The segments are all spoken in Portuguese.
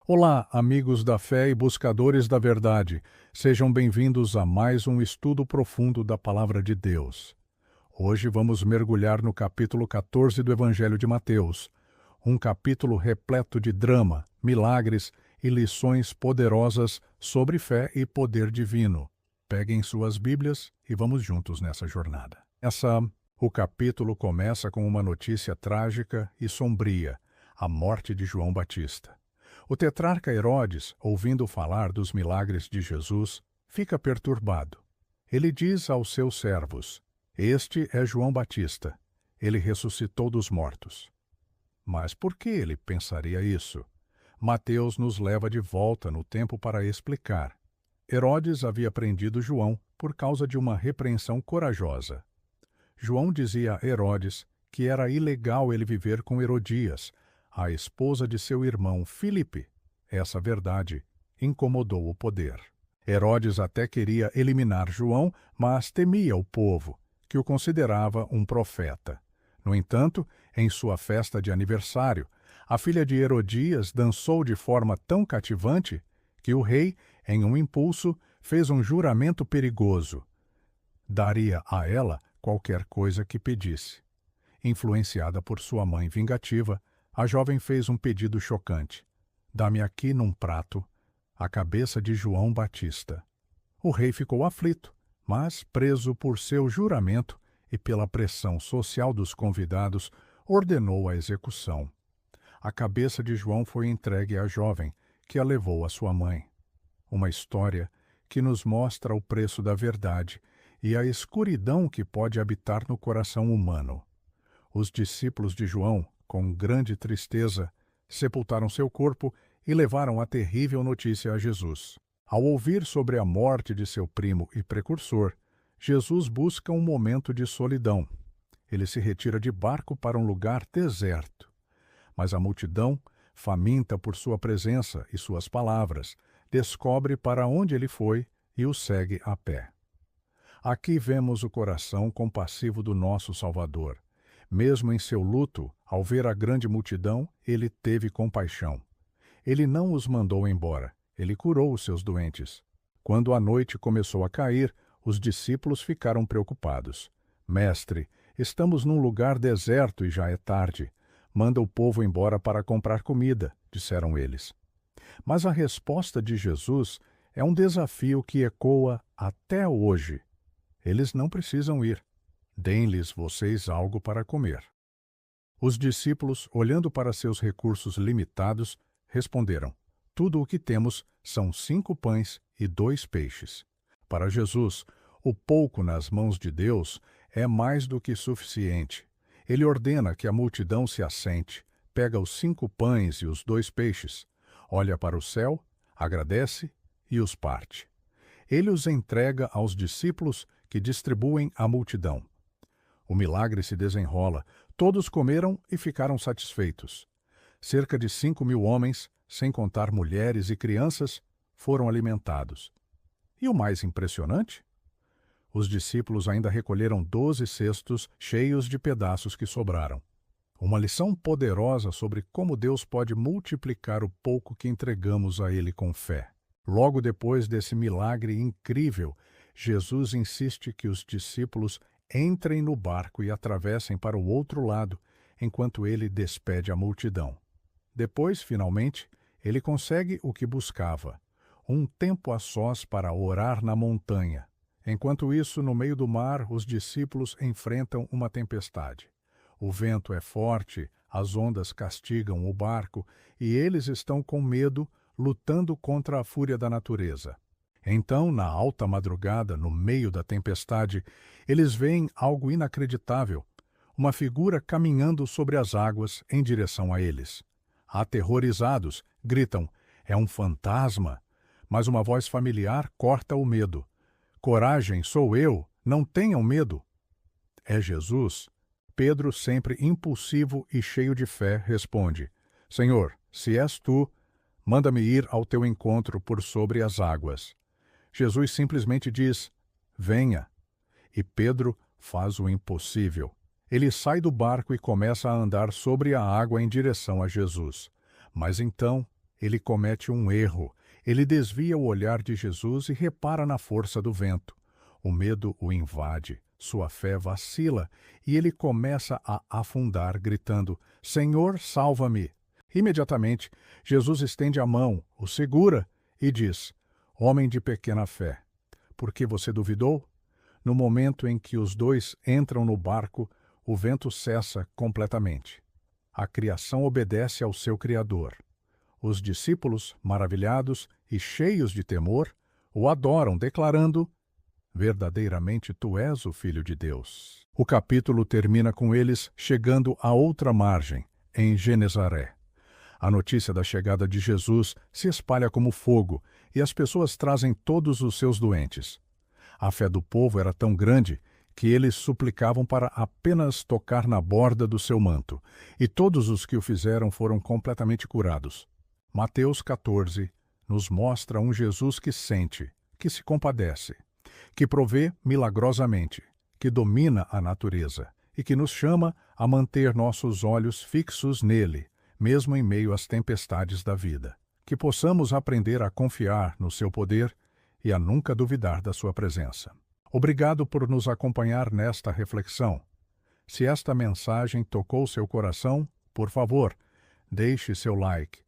Olá, amigos da fé e buscadores da verdade. Sejam bem-vindos a mais um estudo profundo da Palavra de Deus. Hoje vamos mergulhar no capítulo 14 do Evangelho de Mateus, um capítulo repleto de drama, milagres e lições poderosas sobre fé e poder divino. Peguem suas Bíblias e vamos juntos nessa jornada. O capítulo começa com uma notícia trágica e sombria: a morte de João Batista. O tetrarca Herodes, ouvindo falar dos milagres de Jesus, fica perturbado. Ele diz aos seus servos: "Este é João Batista. Ele ressuscitou dos mortos." Mas por que ele pensaria isso? Mateus nos leva de volta no tempo para explicar. Herodes havia prendido João por causa de uma repreensão corajosa. João dizia a Herodes que era ilegal ele viver com Herodias, a esposa de seu irmão Filipe. Essa verdade incomodou o poder. Herodes até queria eliminar João, mas temia o povo, que o considerava um profeta. No entanto, em sua festa de aniversário, a filha de Herodias dançou de forma tão cativante que o rei, em um impulso, fez um juramento perigoso. Daria a ela qualquer coisa que pedisse. Influenciada por sua mãe vingativa, a jovem fez um pedido chocante: "Dá-me aqui num prato a cabeça de João Batista." O rei ficou aflito, mas, preso por seu juramento e pela pressão social dos convidados, ordenou a execução. A cabeça de João foi entregue à jovem, que a levou à sua mãe. Uma história que nos mostra o preço da verdade e a escuridão que pode habitar no coração humano. Os discípulos de João, com grande tristeza, sepultaram seu corpo e levaram a terrível notícia a Jesus. Ao ouvir sobre a morte de seu primo e precursor, Jesus busca um momento de solidão. Ele se retira de barco para um lugar deserto. Mas a multidão, faminta por sua presença e suas palavras, descobre para onde ele foi e o segue a pé. Aqui vemos o coração compassivo do nosso Salvador. Mesmo em seu luto, ao ver a grande multidão, ele teve compaixão. Ele não os mandou embora, ele curou os seus doentes. Quando a noite começou a cair, os discípulos ficaram preocupados. "Mestre, estamos num lugar deserto e já é tarde. Manda o povo embora para comprar comida", disseram eles. Mas a resposta de Jesus é um desafio que ecoa até hoje. Eles não precisam ir. "Deem-lhes vocês algo para comer." Os discípulos, olhando para seus recursos limitados, responderam: "Tudo o que temos são 5 pães e 2 peixes." Para Jesus, o pouco nas mãos de Deus é mais do que suficiente. Ele ordena que a multidão se assente, pega os 5 pães e os 2 peixes, olha para o céu, agradece e os parte. Ele os entrega aos discípulos, que distribuem à multidão. O milagre se desenrola. Todos comeram e ficaram satisfeitos. Cerca de 5.000 homens, sem contar mulheres e crianças, foram alimentados. E o mais impressionante? Os discípulos ainda recolheram 12 cestos cheios de pedaços que sobraram. Uma lição poderosa sobre como Deus pode multiplicar o pouco que entregamos a Ele com fé. Logo depois desse milagre incrível, Jesus insiste que os discípulos entrem no barco e atravessem para o outro lado, enquanto ele despede a multidão. Depois, finalmente, ele consegue o que buscava: um tempo a sós para orar na montanha. Enquanto isso, no meio do mar, os discípulos enfrentam uma tempestade. O vento é forte, as ondas castigam o barco e eles estão com medo, lutando contra a fúria da natureza. Então, na alta madrugada, no meio da tempestade, eles veem algo inacreditável: uma figura caminhando sobre as águas em direção a eles. Aterrorizados, gritam: "É um fantasma!" Mas uma voz familiar corta o medo: "Coragem, sou eu, não tenham medo." É Jesus. Pedro, sempre impulsivo e cheio de fé, responde: "Senhor, se és tu, manda-me ir ao teu encontro por sobre as águas." Jesus simplesmente diz: "Venha." E Pedro faz o impossível. Ele sai do barco e começa a andar sobre a água em direção a Jesus. Mas então ele comete um erro. Ele desvia o olhar de Jesus e repara na força do vento. O medo o invade, sua fé vacila e ele começa a afundar, gritando: Senhor, salva-me! Imediatamente, Jesus estende a mão, o segura e diz: Homem de pequena fé, por que você duvidou? No momento em que os dois entram no barco, o vento cessa completamente. A criação obedece ao seu Criador. Os discípulos, maravilhados e cheios de temor, o adoram, declarando: Verdadeiramente tu és o Filho de Deus. O capítulo termina com eles chegando à outra margem, em Genezaré. A notícia da chegada de Jesus se espalha como fogo e as pessoas trazem todos os seus doentes. A fé do povo era tão grande que eles suplicavam para apenas tocar na borda do seu manto, e todos os que o fizeram foram completamente curados. Mateus 14 nos mostra um Jesus que sente, que se compadece, que provê milagrosamente, que domina a natureza e que nos chama a manter nossos olhos fixos nele, mesmo em meio às tempestades da vida. Que possamos aprender a confiar no seu poder e a nunca duvidar da sua presença. Obrigado por nos acompanhar nesta reflexão. Se esta mensagem tocou seu coração, por favor, deixe seu like,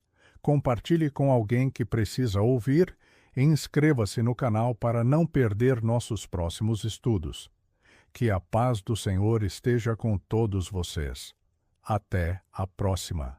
compartilhe com alguém que precisa ouvir e inscreva-se no canal para não perder nossos próximos estudos. Que a paz do Senhor esteja com todos vocês. Até a próxima.